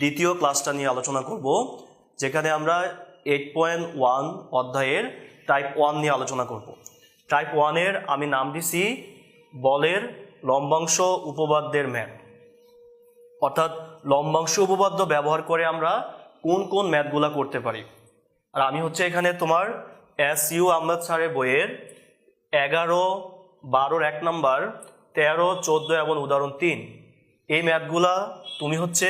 দ্বিতীয় ক্লাসটা নিয়ে আলোচনা করব, যেখানে আমরা 8.1 অধ্যায়ের টাইপ 1 নিয়ে আলোচনা করব। টাইপ 1-এর আমি নাম দিছি বলের লম্বাংশ উপপাদ্যের ম্যাথ, অর্থাৎ লম্বাংশ উপপাদ্য ব্যবহার করে আমরা কোন কোন ম্যাথগুলা করতে পারি। আর আমি হচ্ছে এখানে তোমার SU আহমেদ স্যারের বইয়ের 11, 12 1 নাম্বার, 13, 14 এবং উদাহরণ 3 এই ম্যাথগুলা তুমি হচ্ছে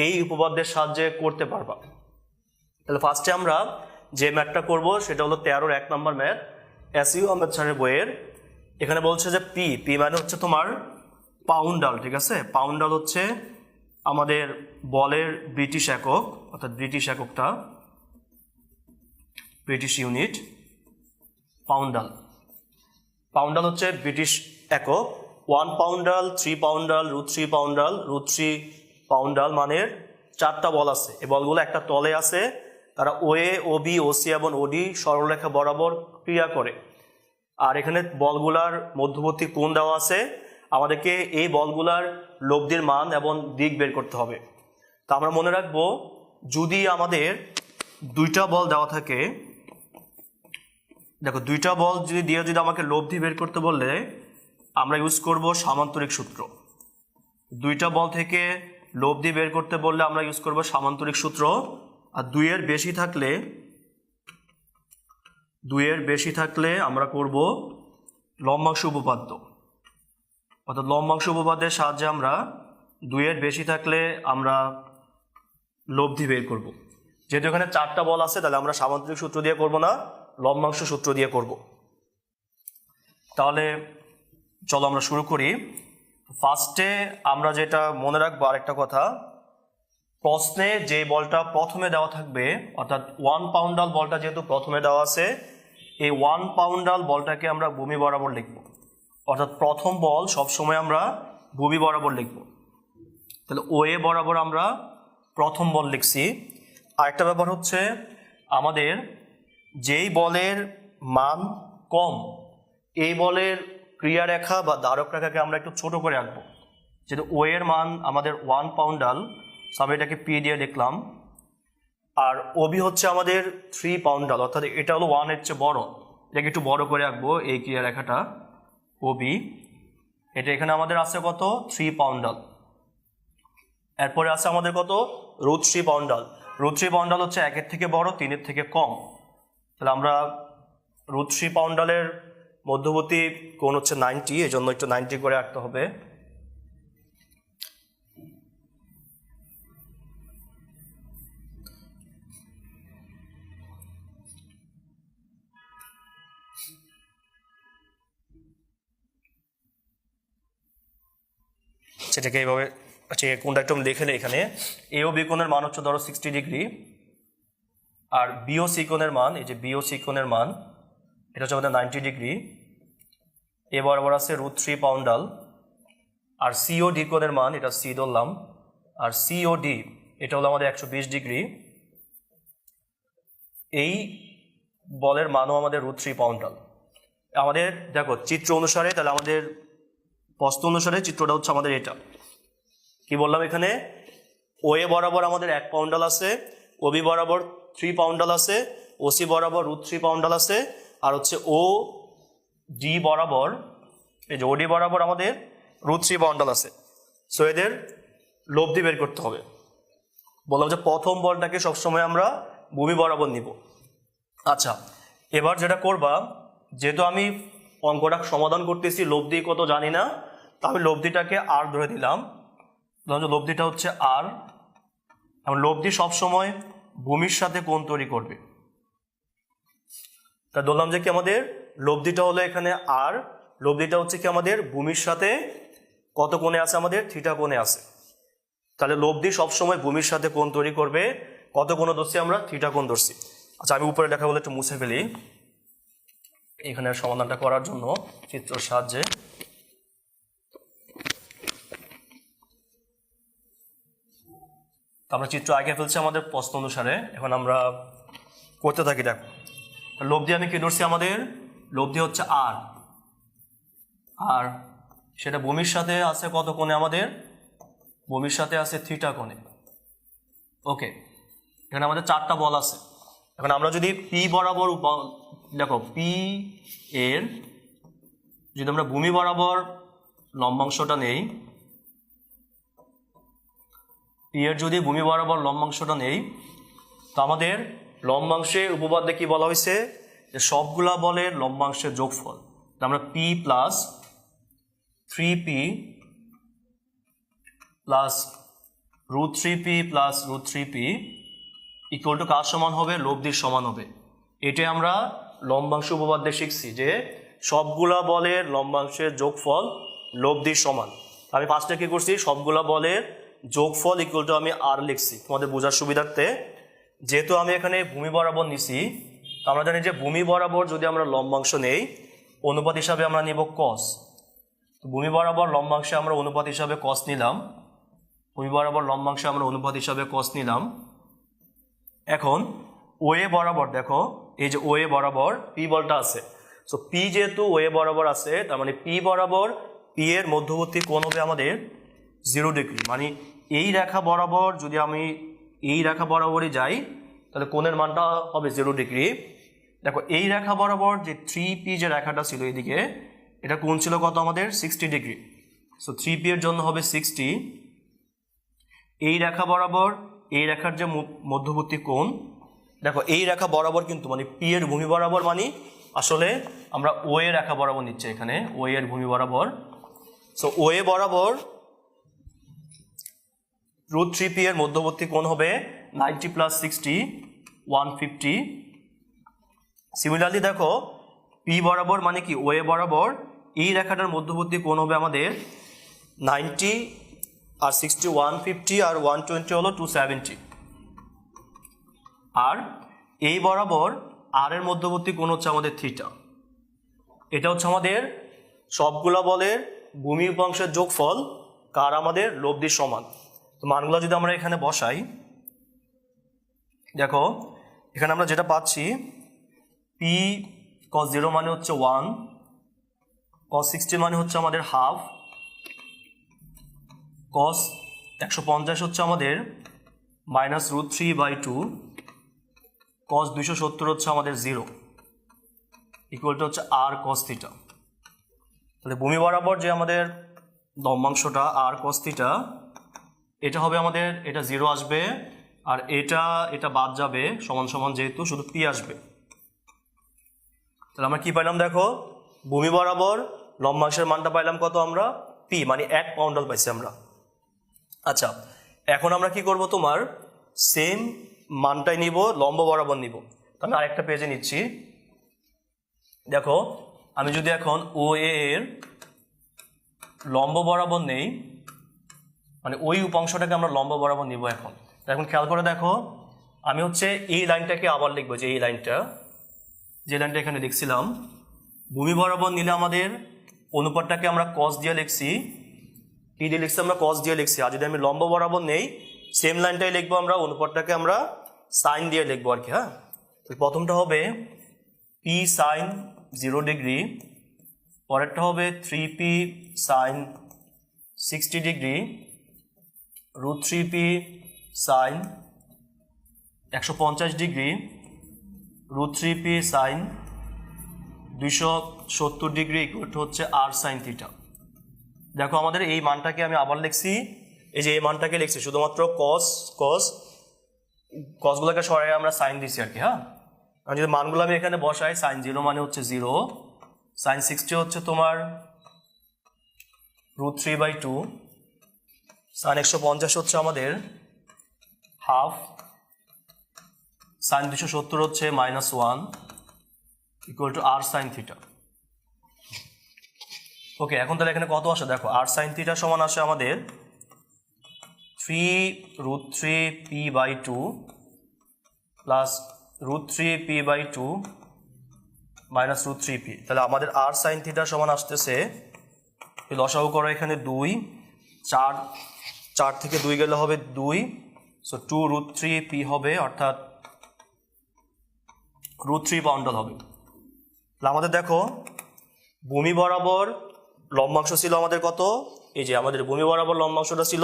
এই উপপাদ্যের সাহায্যে করতে পারবা। তাহলে ফার্স্টে আমরা যে ম্যাথটা করব সেটা হলো 13 1 নাম্বার ম্যাথ, SU আহমেদ স্যারের বইয়ের। এখানে বলছে যে পি মানে হচ্ছে তোমার পাউন্ডাল, ঠিক আছে? পাউন্ডাল হচ্ছে আমাদের বলের ব্রিটিশ একক, অর্থাৎ ব্রিটিশ এককটা ব্রিটিশ ইউনিট। পাউন্ডাল হচ্ছে ব্রিটিশ একক। 1 পাউন্ডাল, 3 পাউন্ডাল, √3 পাউন্ডাল, √3 পাউন্ডাল মানের 4টা বল আছে। এই বলগুলো একটা তলে আছে, তারা OA, OB, OC এবং OD সরলরেখা বরাবর ক্রিয়া করে। আর এখানে বলগুলার মধ্যবর্তী কোণ দেওয়া আছে, আমাদেরকে এই বলগুলার লব্ধির মান এবং দিক বের করতে হবে। তা আমরা মনে রাখবো, যদি আমাদের 2টা বল দেওয়া থাকে, দেখো 2টা বল যদি আমাকে লব্ধি বের করতে বললে আমরা ইউজ করব সামান্তরিক সূত্র। 2টা বল থেকে লব্ধি বের করতে বললে আমরা ইউজ করব সামান্তরিক সূত্র। আর 2-এর বেশি থাকলে আমরা করব লম্বাংশ উপপাদ্য, অর্থাৎ লম্বাংশ উপপাদ্যের সাহায্যে আমরা 2-এর বেশি থাকলে আমরা লব্ধি বের করব। যেহেতু এখানে 4টা বল আছে, তাহলে আমরা সামান্তরিক সূত্র দিয়ে করব না, লম্বাংশ সূত্র দিয়ে করব। তাহলে চলো আমরা শুরু করি। ফার্স্টে আমরা যেটা মনে রাখবো, আরেকটা কথা, প্রশ্নে যে বলটা প্রথমে দেওয়া থাকবে, অর্থাৎ 1 পাউন্ডাল বলটা যেহেতু প্রথমে দেওয়া আছে, এই 1 পাউন্ডাল বলটাকে আমরা ভূমি বরাবর লিখব, অর্থাৎ প্রথম বল সবসময় আমরা ভূমি বরাবর লিখব। তাহলে OA বরাবর আমরা প্রথম বল লিখছি। আরেকটা ব্যাপার হচ্ছে, আমাদের যেই বলের মান কম, এই বলের ক্রিয়ারেখা বা ধারক রেখাকে আমরা একটু ছোট করে আঁকবো। যেহেতু OA এর মান আমাদের 1 পাউন্ডাল, সব এটাকে P দিয়ে লিখলাম। আর OB হচ্ছে আমাদের 3 পাউন্ডাল, অর্থাৎ এটা হলো 1-এর চেয়ে বড়, এটাকে একটু বড় করে আঁকবো। এই ক্রিয়ারেখাটা OB, এটা এখানে আমাদের আছে কত? 3 পাউন্ডাল। এরপরে আছে আমাদের কত? √3 পাউন্ডাল। √3 পাউন্ডাল হচ্ছে 1-এর থেকে বড়, 3-এর থেকে কম। তাহলে আমরা √3 পাউন্ডালের মধ্যবর্তী কোণ হচ্ছে 90, এই জন্য একটু 90 করে আঁকতে হবে। সেটাকে এইভাবে কোণটা একটু লিখে নেই। এখানে AOB কোণের মান হচ্ছে ধরো 60 ডিগ্রি, আর BOC কোণের মান, এই যে BOC কোণের মান, এটা হচ্ছে আমাদের 90 ডিগ্রি। এ বরাবর আছে √3 পাউন্ডাল। আর COD কোণের মান, এটা C ধরলাম, আর COD এটা হলো আমাদের 120 ডিগ্রি। এই বলের মানও আমাদের √3 পাউন্ডাল। আমাদের দেখো চিত্র অনুসারে, তাহলে আমাদের প্রশ্ন অনুসারে চিত্রটা হচ্ছে আমাদের এটা। কি বললাম এখানে? OA বরাবর আমাদের 1 পাউন্ডাল আছে, OB বরাবর 3 পাউন্ডাল আছে, OC বরাবর √3 পাউন্ডাল আছে, আর হচ্ছে OD বরাবর, এই যে OD বরাবর আমাদের √3 পাউন্ডাল আছে। সো এদের লব্ধি বের করতে হবে। বললাম যে প্রথম বলটাকে সবসময় আমরা ভূমি বরাবর নিব। আচ্ছা, এবার যেটা করবা, যেহেতু আমি অঙ্কটা সমাধান করতেছি, লব্ধি কত জানি না, তা আমি লব্ধিটাকে R ধরে দিলাম। লব্ধিটা হচ্ছে R, এবং লব্ধি সবসময় ভূমির সাথে কোণ তৈরি করবে। তা বললাম যে কি আমাদের লব্ধিটা হলো এখানে R, লব্ধিটা হচ্ছে কি আমাদের ভূমির সাথে কত কোণে আছে? আমাদের θ কোণে আছে। তাহলে লব্ধি সবসময় ভূমির সাথে কোণ তৈরি করবে। কত কোণ ধরছি? আমরা θ কোণ ধরছি। আচ্ছা, আমি উপরে লেখা বলে একটু মুছে ফেলি এখানে সমাধানটা করার জন্য চিত্রের সাহায্যে। আমরা চিত্র আগে ফেলছি আমাদের প্রশ্ন অনুসারে, এখন আমরা করতে থাকি। দেখো লব্ধি আমি কি ধরছি? আমাদের লব্ধি হচ্ছে R, আর সেটা ভূমির সাথে আছে কত কোণে? আমাদের ভূমির সাথে আছে θ কোণে। ওকে, এখানে আমাদের 4টা বল আছে। এখন আমরা যদি পি বরাবর দেখো পি এর যদি আমরা ভূমি বরাবর লম্বাংশটা নেই, পি এর যদি ভূমি বরাবর লম্বাংশটা নেই, তো আমাদের লম্বাংশের উপপাদ্যে কি বলা হয়েছে যে সবগুলা বলের লম্বাংশের যোগফল। আমরা P plus 3p plus √3p plus √3p equal to কার সমান হবে? লব্ধির সমান হবে। এটাই আমরা লম্বাংশ উপপাদ্যে শিখছি যে সবগুলা বলের লম্বাংশের যোগফল লব্ধির সমান। আমি ফার্স্টে কি করছি, সবগুলা বলের যোগফল ইকুয়াল টু আমি আর লিখছি তোমাদের বোঝার সুবিধার্থে। যেহেতু আমি এখানে ভূমি বরাবর নিছি, আমরা জানি যে ভূমি বরাবর যদি আমরা লম্বাংশ নেই, অনুপাত হিসাবে আমরা নিব কস। তো ভূমি বরাবর লম্বাংশে আমরা অনুপাত হিসাবে কস নিলাম, ভূমি বরাবর লম্বাংশে আমরা অনুপাত হিসাবে কস নিলাম। এখন ওয়ে বরাবর দেখো, এই যে ওয়ে বরাবর পি বলটা আছে, সো পি যেহেতু ওয়ে বরাবর আছে, তার মানে পি বরাবর পি এর মধ্যবর্তী কোণ হবে আমাদের 0 ডিগ্রি। মানে এই রেখা বরাবর যদি আমি এই রেখা বরাবরই যাই, তাহলে কোণের মানটা হবে 0 ডিগ্রি। দেখো এই রেখা বরাবর যে 3p যে রেখাটা ছিল এদিকে, এটা কোণ ছিল কত আমাদের? 60 ডিগ্রি। সো 3p এর জন্য হবে 60। এই রেখা বরাবর এই রেখার যে মধ্যবর্তী কোণ, দেখো এই রেখা বরাবর কিন্তু মানে পি এর ভূমি বরাবর, মানে আসলে আমরা ও এর রেখা বরাবর নিচ্ছি এখানে, ও এর ভূমি বরাবর। সো ও এ বরাবর √3p এর মধ্যবর্তী কোণ হবে 90 প্লাস 60 150। সিমিলারলি দেখো পি বরাবর মানে কি ও এ বরাবর এই রেখাটার মধ্যবর্তী কোণ হবে আমাদের 90 আর 60 150 আর 120 হলো 270। আর এই বরাবর আর এর মধ্যবর্তী কোণ হচ্ছে আমাদের থিটা। এটা হচ্ছে আমাদের সবগুলা বলের ভূমি উপাংশের যোগফল কার? আমাদের লব্ধির সমান। তো মানগুলো যদি আমরা এখানে বসাই, দেখো এখানে আমরা যেটা পাচ্ছি, পি cos 0 মানে হচ্ছে 1, cos 60 মানে হচ্ছে আমাদের হাফ, cos 150 হচ্ছে আমাদের -√3/2, cos 270 হচ্ছে আমাদের 0 ইকুয়াল টু হচ্ছে আর cos থিটা। তাহলে ভূমি বরাবর যে আমাদের লম্বাংশটা আর cos থিটা, এটা হবে আমাদের, এটা 0 আসবে, আর এটা বাদ যাবে, সমান সমান যেহেতু শুধু পি আসবে। তাহলে আমরা কি পাইলাম? দেখো ভূমি বরাবর লম্বাংশের মানটা পাইলাম কত? আমরা পি মানে 1 পাউন্ডাল পাইছি আমরা। আচ্ছা, এখন আমরা কি করব, তোমার সেম মানটাই নিব, লম্ব বরাবর নিব। আমি আরেকটা পেজে নিচ্ছি। দেখো আমি যদি এখন ও এর লম্ব বরাবর নেই, মানে ওই উপাংশটাকে আমরা লম্ব বরাবর নিব। এখন খেয়াল করে দেখো, আমি হচ্ছে এই লাইনটাকে আবার লিখবো, যে এই লাইনটা, যে লাইনটা এখানে লিখছিলাম, ভূমি বরাবর নিলে আমাদের অনুপাতটাকে আমরা কস দিয়ে লিখছি, কি দিয়ে লিখছি? আমরা কস দিয়ে লিখছি। আর যদি আমি লম্ব বরাবর নেই, সেম লাইনটাই লিখবো আমরা, অনুপাতটাকে আমরা সাইন দিয়ে লিখবো আর কি। হ্যাঁ, তো প্রথমটা হবে পি সাইন 0 ডিগ্রি, পরেরটা হবে 3p sine 60 degree, √3p sine 150 degree, √3p sine 270 degree equal to হচ্ছে আর সাইন থিটা। দেখো আমাদের এই মানটাকে আমি আবার লিখছি, এই যে এই মানটাকে লিখছি, শুধুমাত্র কসগুলোকে সরাই আমরা সাইন দিচ্ছি আর কি। হ্যাঁ, আর যদি মানগুলো আমি এখানে বসাই, সাইন 0 মানে হচ্ছে 0, সাইন 60 হচ্ছে তোমার √3/2, সাইন 150 হচ্ছে আমাদের হাফ, সাইন 270 হচ্ছে -1 ইকুয়াল টু আর সাইন থিটা। ওকে, এখন তাহলে এখানে কত আসে? দেখো আর সাইন থিটা সমান আসে আমাদের 3√3p/2 প্লাস √3p/2 -√3p। তাহলে আমাদের আর সাইন থিটা সমান আসতেছে, লসাগু করো এখানে 2, 4 থেকে 2 গেলে হবে 2, সো 2√3p হবে, অর্থাৎ √3 পাউন্ডাল হবে। তাহলে আমাদের দেখো ভূমি বরাবর লম্বাংশ ছিল আমাদের কত? এই যে আমাদের ভূমি বরাবর লম্বাংশটা ছিল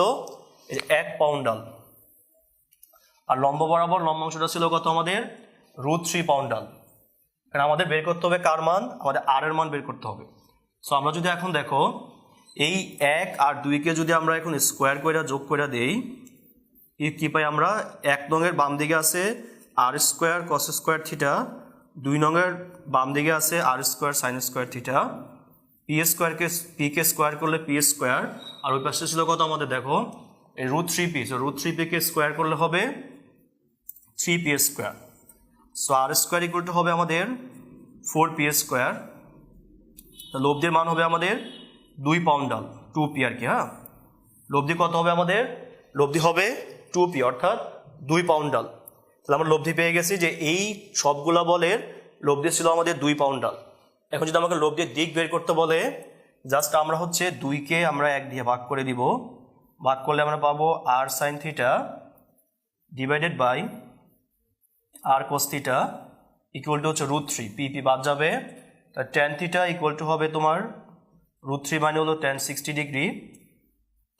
1 পাউন্ডাল। আর লম্ব বরাবর লম্বাংশটা ছিল কত আমাদের √3 পাউন্ডাল। কারণ আমাদের বের করতে হবে কার মান, আমাদের আর এর মান বের করতে হবে। সো আমরা যদি এখন দেখো এই 1 আর 2কে যদি আমরা এখন স্কোয়ার করে যোগ করে দেই, কি পাই আমরা, 1 নংয়ের বাম দিকে আছে আর স্কোয়ার কস স্কোয়ার থিটা, 2 নংয়ের বাম দিকে আছে আর স্কোয়ার সাইন স্কোয়ার থিটা, পিকে স্কোয়ার করলে পি স্কোয়ার, আর ওই পাশে ছিল কত আমাদের দেখো এই √3p, সো √3pকে স্কোয়ার করলে হবে 3p square. So R square equal to হবে আমাদের 4p স্কোয়ার। তো লব্ধির মান হবে আমাদের 2 পাউন্ডাল, 2p আর কি। হ্যাঁ, লব্ধি কত হবে আমাদের, লব্ধি হবে 2p অর্থাৎ 2 পাউন্ডাল। তাহলে আমরা লব্ধি পেয়ে গেছি যে এই সবগুলা বলের লব্ধি ছিল আমাদের 2 পাউন্ডাল। এখন যদি আমাকে লব্ধির দিক বের করতে বলে, জাস্ট আমরা হচ্ছে 2কে আমরা 1 দিয়ে ভাগ করে দিব, ভাগ করলে আমরা পাবো R sine theta divided by R cos theta equal to হচ্ছে √3, পি বাদ যাবে, তার ট্যান থিটা ইকুয়াল টু হবে তোমার √3 মানে হলো tan 60 ডিগ্রি,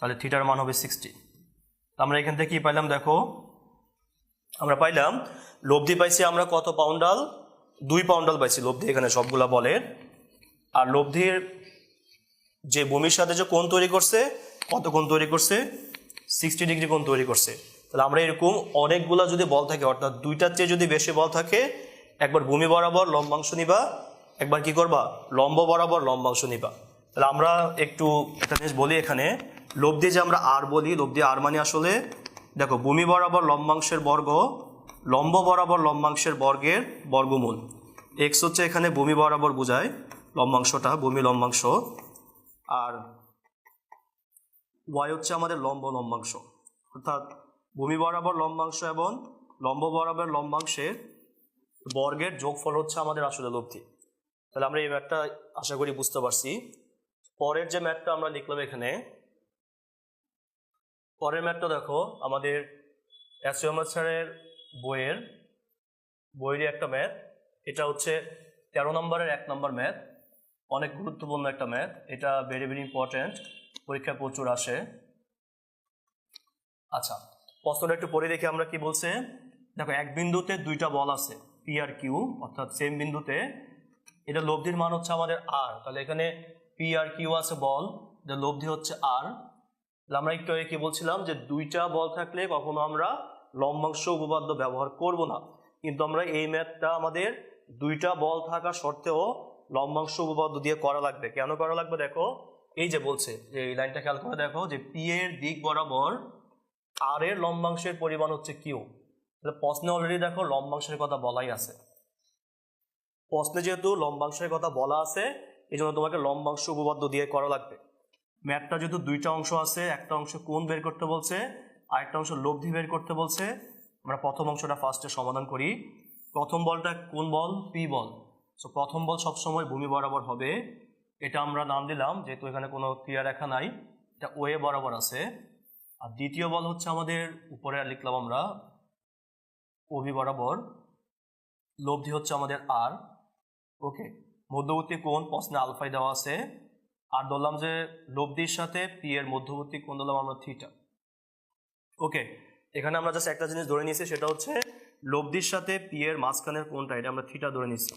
তাহলে থিটার মান হবে 60। আমরা এখান থেকে কি পাইলাম দেখো, আমরা পাইলাম লব্ধি পাইছি আমরা কত পাউন্ডাল, 2 পাউন্ডাল পাইছি লব্ধি এখানে সবগুলা বলের। আর লব্ধির যে ভূমির সাথে যে কোণ তৈরি করছে, কত কোণ তৈরি করছে, 60 ডিগ্রি কোণ তৈরি করছে। তাহলে আমরা এরকম অনেকগুলা যদি বল থাকে, অর্থাৎ 2টার চেয়ে যদি বেশি বল থাকে, একবার ভূমি বরাবর লম্বাংশ নিবা, একবার কি করবা লম্ব বরাবর লম্বাংশ নিবা। তাহলে আমরা একটু একটা জিনিস বলি, এখানে লব্ধি যে আমরা আর বলি, লব্ধি আর মানে আসলে দেখো ভূমি বরাবর লম্বাংশের বর্গ লম্ব বরাবর লম্বাংশের বর্গের বর্গমূল। এক্স হচ্ছে এখানে ভূমি বরাবর বোঝায় লম্বাংশটা, ভূমি লম্বাংশ, আর ওয়াই হচ্ছে আমাদের লম্ব লম্বাংশ, অর্থাৎ ভূমি বরাবর লম্বাংশ এবং লম্ব বরাবর লম্বাংশের বর্গের যোগফল হচ্ছে আমাদের আসলে লব্ধি। তাহলে আমরা এই ম্যাথটা আশা করি বুঝতে পারছি। পরের যে ম্যাথটা আমরা লিখলাম এখানে, পরের ম্যাথটা দেখো আমাদের এসইউএমএস স্যারের বইয়ের একটা ম্যাথ। এটা হচ্ছে 13 নম্বরের 1 নম্বর ম্যাথ, অনেক গুরুত্বপূর্ণ একটা ম্যাথ, এটা ভেরি ভেরি ইম্পর্টেন্ট, পরীক্ষায় প্রচুর আসে। আচ্ছা, প্রশ্নটা একটু পড়ে দেখি আমরা কি বলছে। দেখো এক বিন্দুতে 2টা বল আছে পি আর কিউ, অর্থাৎ সেম বিন্দুতে, এটা লব্ধির মান হচ্ছে আমাদের আর। তাহলে এখানে পি আর কিউ আছে বল, এটা লব্ধি হচ্ছে আর। তাহলে আমরা একটু কি বলছিলাম যে 2টা বল থাকলে কখনো আমরা লম্বাংশ উপপাদ্য ব্যবহার করব না, কিন্তু আমরা এই ম্যাথটা আমাদের 2টা বল থাকা সত্ত্বেও লম্বাংশ উপপাদ্য দিয়ে করা লাগবে। কেন করা লাগবে দেখো, এই যে বলছে যে এই লাইনটা খেয়াল করে দেখো যে পি এর দিক বরাবর আর এর লম্বাংশের পরিমাণ হচ্ছে কিউ। তাহলে প্রশ্নে অলরেডি দেখো লম্বাংশের কথা বলাই আছে, প্রশ্নে যেহেতু লম্বাংশের কথা বলা আছে এই জন্য তোমাকে লম্বাংশ উপপাদ্য দিয়ে করা লাগবে। ম্যাথটা যেহেতু 2টা অংশ আছে, একটা অংশ কোণ বের করতে বলছে, আরেকটা অংশ লব্ধি বের করতে বলছে। আমরা প্রথম অংশটা ফার্স্টে সমাধান করি। প্রথম বলটা কোন বল, পি বল। সো প্রথম বল সবসময় ভূমি বরাবর হবে, এটা আমরা নাম দিলাম যেহেতু এখানে কোনো ক্রিয়া রেখা নাই, এটা ওয়ে বরাবর আছে। আর দ্বিতীয় বল হচ্ছে আমাদের উপরে লিখলাম আমরা ওবি বরাবর, লব্ধি হচ্ছে আমাদের আর। ওকে, মধ্যবর্তী কোণ প্রশ্নে আলফাই দেওয়া আছে, আর ধরলাম যে লব্ধির সাথে পি এর মধ্যবর্তী কোণ ধরলাম আমরা থিটা। ওকে, এখানে আমরা জাস্ট একটা জিনিস ধরে নিয়েছি, সেটা হচ্ছে লব্ধির সাথে পি এর মাঝখানের কোণটা, এটা আমরা থিটা ধরে নিচ্ছি,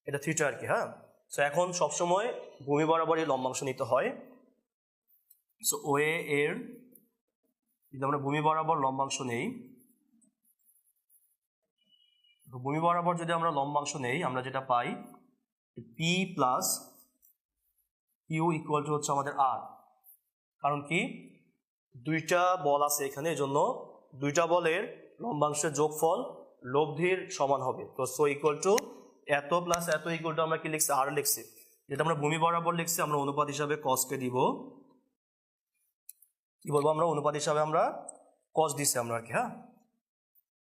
এটা থিটা আর কি। হ্যাঁ, সো এখন সবসময় ভূমি বরাবরই লম্বাংশ নিতে হয়। সো ওয়ে এর যদি আমরা ভূমি বরাবর লম্বাংশ নেই, ভূমি বরাবর যদি আমরা লম্বাংশ নেই, আমরা যেটা পাই P plus Q equal to হচ্ছে আমাদের আর। কারণ কি 2টা বল আছে এখানে, এই জন্য 2টা বলের লম্বাংশের যোগফল লব্ধির সমান হবে। তো সো ইকুয়াল টু এত প্লাস এত ইকুয়াল টু আমরা কি লিখছি, আর লিখছি, যেটা আমরা ভূমি বরাবর লিখছি আমরা অনুপাত হিসাবে কসকে দিব, কি বলবো আমরা অনুপাত হিসাবে আমরা কস দিচ্ছি আমরা আর কি। হ্যাঁ,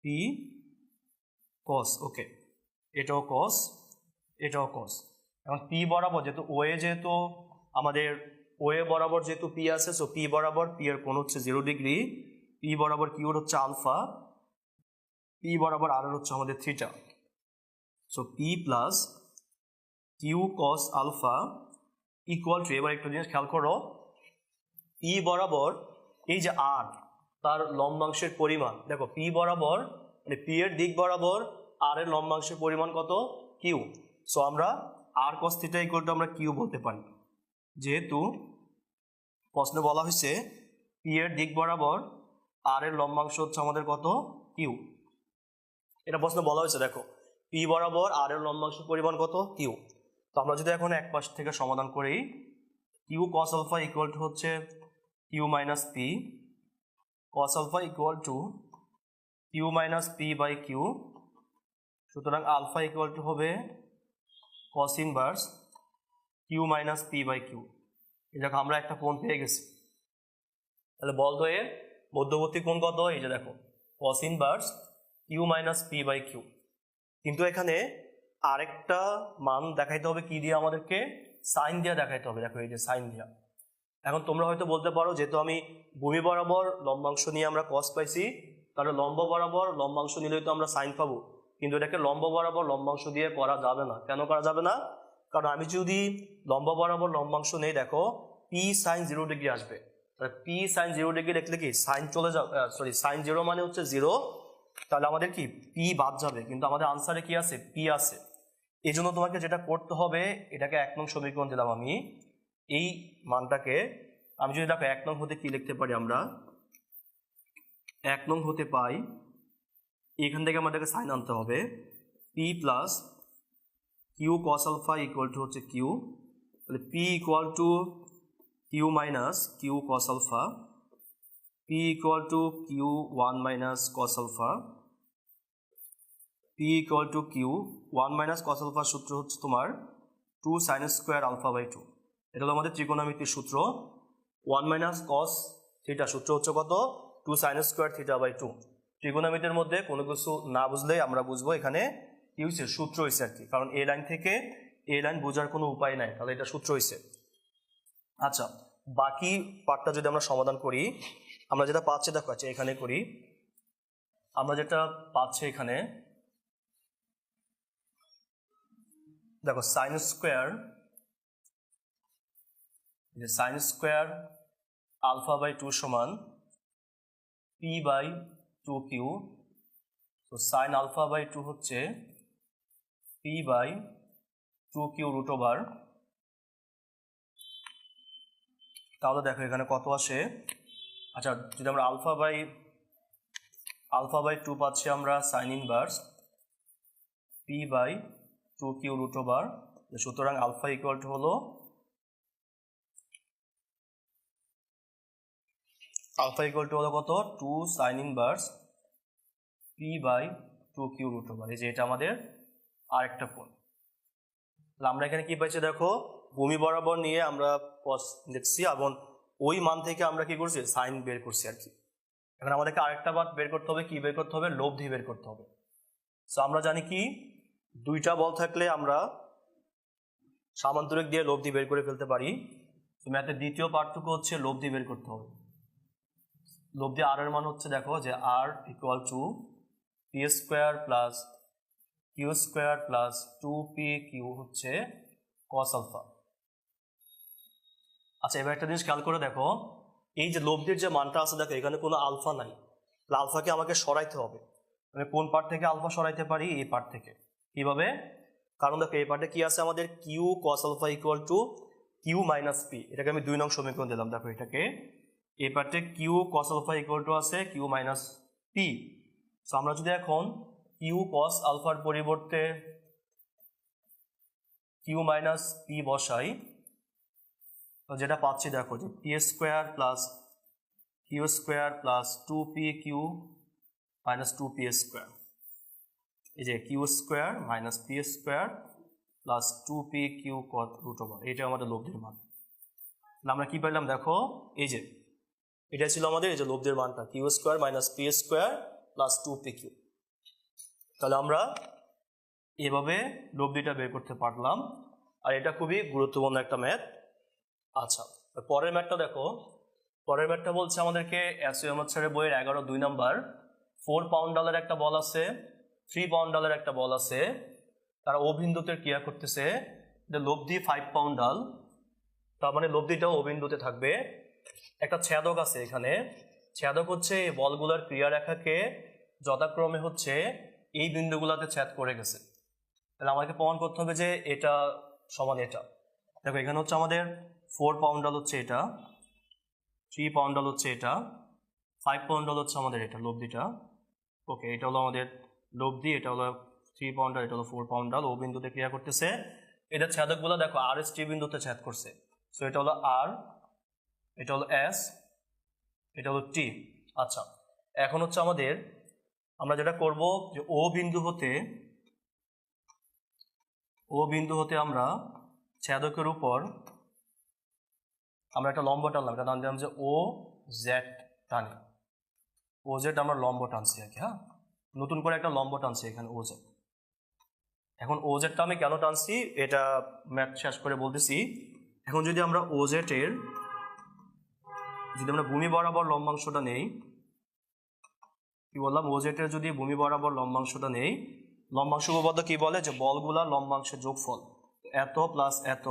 পি কস, ওকে, এটাও কস এটাও কস। এখন পি বরাবর যেহেতু আমাদের ওয়ে বরাবর যেহেতু পি আছে, সো পি বরাবর পি এর কোণ হচ্ছে 0 ডিগ্রি, পি বরাবর কিউর হচ্ছে আলফা, পি বরাবর আর হচ্ছে আমাদের theta. So P plus Q cos alpha equal to, এবার একটু জিনিস খেয়াল করো, পি বরাবর এই যে আর, তার লম্বাংশের পরিমাণ, দেখো পি বরাবর মানে পি এর দিক বরাবর আর এর লম্বাংশের পরিমাণ কত, কিউ। সো আমরা আর কস থিটা ইকুয়াল টু আমরা কিউ বলতে পারি, যেহেতু প্রশ্নে বলা হয়েছে পি এর দিক বরাবর আর এর লম্বাংশ হচ্ছে আমাদের কত, কিউ। এটা প্রশ্নে বলা হয়েছে, দেখো পি বরাবর আর এর লম্বাংশ পরিমাণ কত, কিউ। তো আমরা যদি এখন এক পাশ থেকে সমাধান করি, Q cos alpha equal to হচ্ছে Q minus P, cos alpha equal to Q minus P by Q. সুতরাং আলফা ইকুয়াল টু হবে cos inverse Q minus P by Q. এই দেখো আমরা একটা কোণ পেয়ে গেছি। তাহলে বলদ্বয়ের মধ্যবর্তী কোণ কত, এই যে দেখো cos inverse Q minus P by Q. কিন্তু এখানে আরেকটা মান দেখাইতে হবে, কি দিয়ে আমাদেরকে, সাইন দিয়ে দেখাইতে হবে। দেখো এই যে সাইন দিয়া। এখন তোমরা হয়তো বলতে পারো, যেহেতু আমি ভূমি বরাবর লম্বাংশ নিয়ে আমরা কস পাইছি, তাহলে লম্ব বরাবর লম্বাংশ নিলেই তো আমরা সাইন পাবো। কিন্তু এটাকে লম্ব বরাবর লম্বাংশ দিয়ে করা যাবে না। কেন করা যাবে না? কারণ আমি যদি লম্ব বরাবর লম্বাংশ নেই, দেখো পি সাইন 0 ডিগ্রি আসবে। তাহলে পি সাইন 0 ডিগ্রি লিখলে কি সাইন চলে যাবে, সরি সাইন 0 মানে হচ্ছে 0, তাহলে আমাদের কি পি বাদ যাবে। কিন্তু আমাদের আনসারে কি আছে, পি আছে। এই জন্য তোমাকে যেটা করতে হবে, এটাকে 1 নং সমীকরণ দিলাম আমি, এই মানটাকে আমি যদি দেখো 1 নং হতে কি লিখতে পারি, আমরা 1 নং হতে পাই, এখান থেকে আমাদেরকে সাইন আনতে হবে, P plus Q cos alpha equal to হচ্ছে কিউ। তাহলে P equal to Q minus Q cos alpha, P equal to Q 1 minus cos alpha, P equal to Q 1 minus cos আলফার সূত্র হচ্ছে তোমার 2 সাইন স্কোয়ার আলফা বাই 2। এটা হলো আমাদের ত্রিকোণমিতির সূত্র। 1 মাইনাস কস থিটা সূত্র হচ্ছে কত, 2 সাইন স্কোয়ার থিটা বাই 2। ত্রিকোণমিতির মধ্যে কোনো কিছু না বুঝলে আমরা বুঝবো এখানে কি হয়েছে, সূত্র হয়েছে আর কি। কারণ এ লাইন থেকে এ লাইন বোঝার কোনো উপায় নাই, তাহলে এটা সূত্র হয়েছে। আচ্ছা, বাকি পার্টটা যদি আমরা সমাধান করি, আমরা যেটা পাচ্ছি, দেখো আছে এখানে করি, আমরা যেটা পাচ্ছি এখানে, দেখো সাইন স্কোয়ার আলফা বাই 2 সমান পি বাই 2 কিউ। তো সাইন আলফা বাই 2 হচ্ছে P by 2 Q root over. তাহলে দেখো এখানে কত আসে। আচ্ছা, যদি আমরা আলফা বাই 2 পাচ্ছি আমরা sine inverse P by 2 Q root over. সুতরাং আলফা ইকুয়াল টু হলো কত, 2 sine inverse P by 2 Q root over. এই যে এটা আমাদের আরেকটা কোণ। তাহলে আমরা এখানে কি পাইছি, দেখো ভূমি বরাবর নিয়ে আমরা কস লিখছি এবং ওই মান থেকে আমরা কি করছি, সাইন বের করছি আর কি। এখন আমাদেরকে আরেকটা বার বের করতে হবে, কি বের করতে হবে, লব্ধি বের করতে হবে। সো আমরা জানি কি, দুইটা বল থাকলে আমরা সামান্তরিক দিয়ে লব্ধি বের করে ফেলতে পারি। তো ম্যাথের দ্বিতীয় পার্থক্য হচ্ছে লব্ধি বের করতে হবে। লব্ধি আর এর মান হচ্ছে, দেখো যে R equal to P square plus Q square plus 2p Q হচ্ছে কস আলফা। আচ্ছা, এবার একটা জিনিস খেয়াল করে দেখো, এই যে লব্ধির যে মানটা আছে, দেখো এখানে কোনো আলফা নাই। আলফাকে আমাকে সরাইতে হবে। আমি কোন পার্ট থেকে আলফা সরাইতে পারি, এই পার্ট থেকে। কিভাবে? কারণ দেখো এই পার্টে কি আছে আমাদের, Q cos alpha equal to Q minus P. এটাকে আমি 2 নং সমীকরণ দিলাম। দেখো এটাকে এই পার্টে Q cos alpha equal to আছে কিউ মাইনাস পি। সো আমরা যদি এখন কিউ কস আলফার পরিবর্তে কিউ মাইনাস পি বসাই, তো যেটা পাচ্ছি দেখো যে P square plus Q square plus 2p Q minus 2p square. এই যে Q square minus P square plus 2p Q cot root over, এটা আমাদের লব্ধির মান। আমরা কি পেলাম, দেখো এই যে এটা ছিল আমাদের এই যে লব্ধির মানটা, Q square minus P square plus 2p Q. তাহলে আমরা এভাবে লব্ধিটা বের করতে পারলাম। আর এটা খুবই গুরুত্বপূর্ণ একটা ম্যাথ। আচ্ছা, পরের ম্যাথটা দেখো। পরের ম্যাথটা বলছে আমাদেরকে এসইউ স্যারের বইয়ের 11-2 নাম্বার, 4 পাউন্ডালের একটা বল আছে, 3 পাউন্ডালের একটা বল আছে, তারা অবিন্দুতে ক্রিয়া করতেছে। লব্ধি 5 পাউন্ডাল, তার মানে লব্ধিটাও অবিন্দুতে থাকবে। একটা ছেদক আছে এখানে, ছেদক হচ্ছে এই বলগুলোর ক্রিয়ারেখাকে যথাক্রমে হচ্ছে এই বিন্দুগুলোতে ছেদ করে গেছে। তাহলে আমাকে প্রমাণ করতে হবে যে এটা সমান এটা। দেখো এখানে হচ্ছে আমাদের 4 পাউন্ডাল হচ্ছে এটা, 3 পাউন্ডাল হচ্ছে এটা, 5 পাউন্ডাল হচ্ছে আমাদের এটা লব্ধিটা। ওকে, এটা হলো আমাদের লব্ধি, এটা হলো 3 পাউন্ডাল, এটা হলো 4 পাউন্ডাল। ও বিন্দুতে ক্রিয়া করতেছে। এটা ছেদকগুলো দেখো আর এস টি বিন্দুতে ছেদ করছে। সো এটা হলো আর, এটা হলো এস, এটা হলো টি। আচ্ছা, এখন হচ্ছে আমাদের আমরা যেটা করব যে ও বিন্দু হতে আমরা ছেদকের উপর আমরা একটা লম্ব টানলাম, এটা টান দিলাম যে ও জেড টানি। ও জেড আমরা লম্ব টানছি আর কি। হ্যাঁ, নতুন করে একটা লম্ব টানছি এখানে ও জেড। এখন ও জেডটা আমি কেন টানছি এটা ম্যাথ শেষ করে বলতেছি। এখন যদি আমরা ও জেড এর যদি আমরা ভূমি বরাবর লম্বাংশটা নেই, কি বললাম, ও জেড এর যদি ভূমি বরাবর লম্বাংশটা নেই, লম্বাংশ উপপাদ্য কি বলে যে বলগুলা লম্বাংশের যোগফল, এত প্লাস এত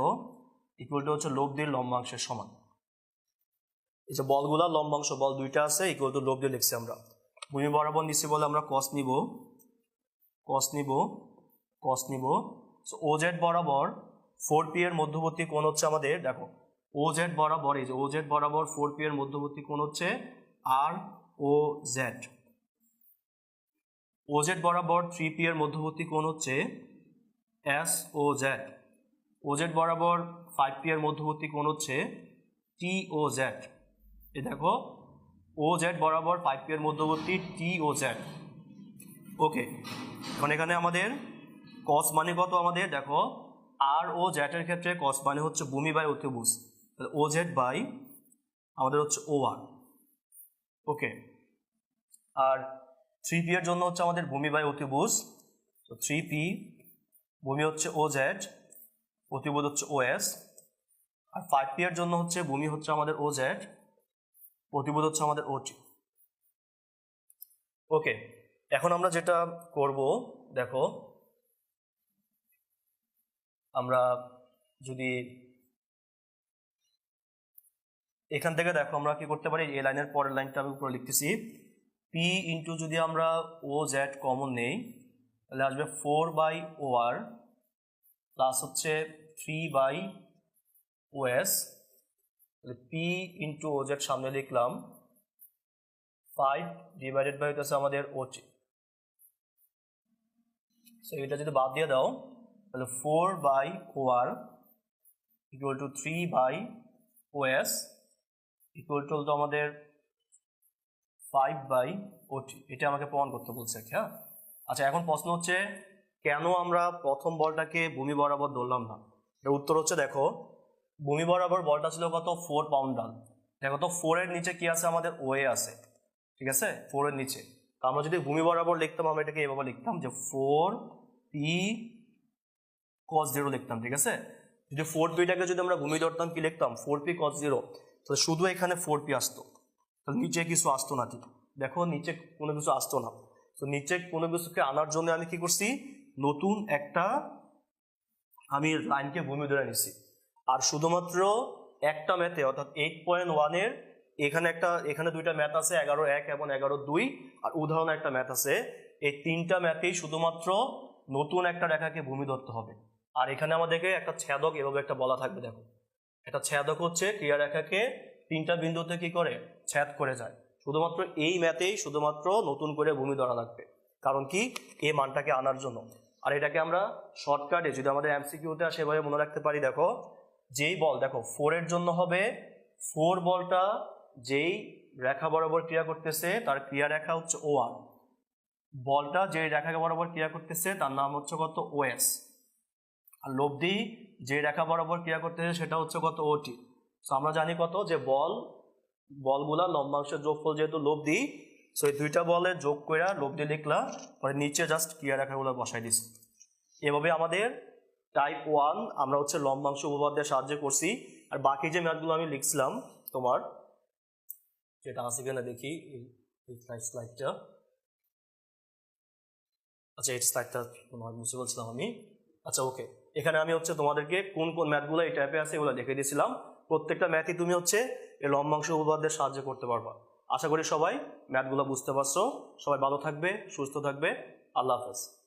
ইকুয়াল টু হচ্ছে লব্ধির লম্বাংশের সমান। এই যে বলগুলা লম্বাংশ, বল দুইটা আছে, ইকুয়াল টু লব্ধি লিখছি আমরা। ভূমি বরাবর নিচ্ছি বলে আমরা কস নিব। ও জেড বরাবর 4p এর মধ্যবর্তী কোণ হচ্ছে আমাদের, দেখো ও জেড বরাবর, এই যে ও জেড বরাবর 4p এর মধ্যবর্তী কোণ হচ্ছে আর ও জেড। ও জেড বরাবর 3p এর মধ্যবর্তী কোণ হচ্ছে এস ও জেড। ও জেড বরাবর 5p এর মধ্যবর্তী কোণ হচ্ছে টি ও জেড। এই দেখো ও জেড বরাবর 5p এর মধ্যবর্তী টি ও জেড। ওকে, এখন এখানে আমাদের কস মানে কত আমাদের, দেখো আর ও জেড এর ক্ষেত্রে কস মানে হচ্ছে ভূমি বাই অতিভুজ, তাহলে ও জেড বাই আমাদের হচ্ছে ও আর। ওকে, আর 3p এর জন্য হচ্ছে আমাদের ভূমি বাই অতিভুজ, তো 3p ভূমি হচ্ছে ও জেড, অতিভুজ হচ্ছে ও এস। আর 5p এর জন্য হচ্ছে ভূমি হচ্ছে আমাদের ও জেড, অতিভুজ হচ্ছে আমাদের ওটি। ওকে, এখন আমরা যেটা করব, দেখো আমরা যদি এখান থেকে দেখো আমরা কি করতে পারি, এই লাইনের পরের লাইনটা আমি উপরে লিখতেছি, পি ইন্টু যদি আমরা ও জেড কমন নেই তাহলে আসবে 4 বাই ও আর প্লাস হচ্ছে 3 by O S. P into O Z সামনে লিখলাম, 5 ডিভাইডেড বাই হচ্ছে আমাদের ওটি। সো এটা যদি বাদ দিয়ে দাও তাহলে 4 by O R equal to 3 by O S equal to আমাদের 5 বাই ওটি। এটা আমাকে প্রমাণ করতে বলছে। হ্যাঁ, আচ্ছা, এখন প্রশ্ন হচ্ছে কেন আমরা প্রথম বলটাকে ভূমি বরাবর ধরলাম না। এর উত্তর হচ্ছে, দেখো ভূমি বরাবর বলটা ছিল কত 4 পাউন্ডাল, দেখো তো 4 এর নিচে কি আছে আমাদের ওয়ে আছে, ঠিক আছে, 4 এর নিচে। তো আমরা যদি ভূমি বরাবর লিখতাম আমরা এটাকে এভাবে লিখতাম যে 4p cos 0 লিখতাম, ঠিক আছে। যদি 4pটাকে যদি আমরা ভূমি ধরতাম কি লিখতাম, 4p cos 0, তো শুধু এখানে 4p আসতো, তো নিচে কিছু আসতো না। ঠিক দেখো নিচে কোনো কিছু আসতো না। তো নিচে কোনো কিছুকে আনার জন্য আমি কি করছি, নতুন একটা আমি লাইনকে ভূমি ধরে নিছি। আর শুধুমাত্র একটা ম্যাথে অর্থাৎ 8.1 এর এখানে দুইটা ম্যাথ আছে, 11.1 এবং 11.2, আর উদাহরণ একটা ম্যাথ আছে। এই তিনটা ম্যাথেই শুধুমাত্র নতুন একটা রেখাকে ভূমি ধরতে হবে। আর এখানে আমাদেরকে একটা ছেদক এভাবে একটা বলা থাকবে, দেখো একটা ছেদক হচ্ছে ক্রিয়ারেখাকে তিনটা বিন্দুতে কি করে ছেদ করে যায়। শুধুমাত্র এই ম্যাথেই শুধুমাত্র নতুন করে ভূমি ধরা লাগবে, কারণ কি এই মানটাকে আনার জন্য। আর এটাকে আমরা শর্টকাটে যদি আমাদের এমসিকিউতে সেভাবে মনে রাখতে পারি, দেখো যেই বল, দেখো 4 এর জন্য হবে 4 বলটা যেই রেখা বরাবর ক্রিয়া করতেছে তার ক্রিয়া রেখা হচ্ছে ও আর, বলটা যেই রেখা বরাবর ক্রিয়া করতেছে তার নাম হচ্ছে কত ওএস, আর লব্ধি যে রেখা বরাবর ক্রিয়া করতেছে সেটা হচ্ছে কত ওটি। সো আমরা জানি কত যে বলগুলা লম্বাংশের যোগফল যেহেতু লব্ধি, সো এই দুইটা বলের যোগ করে লব্ধি লিখলা, পরে নিচে জাস্ট ক্রিয়া রেখাগুলো বসাই দিছি। এভাবে আমাদের টাইপ 1 আমরা হচ্ছে লম্বাংশ উপপাদ্যের সাহায্যে করছি। আর বাকি যে ম্যাথগুলো আমি লিখছিলাম তোমার যেটা আছে কিনা দেখি, এই স্লাইডটা, আচ্ছা এই স্লাইডটা তোমার বুঝতে বলছিলাম আমি। আচ্ছা ওকে, এখানে আমি হচ্ছে তোমাদেরকে কোন কোন ম্যাথগুলো এই টাইপে আছে এগুলো দেখে দিয়েছিলাম। প্রত্যেকটা ম্যাথই তুমি হচ্ছে এই লম্বাংশ উপপাদ্যের সাহায্যে করতে পারবা। আশা করি সবাই ম্যাথগুলো বুঝতে পারছো। সবাই ভালো থাকবে, সুস্থ থাকবে। আল্লাহ হাফেজ।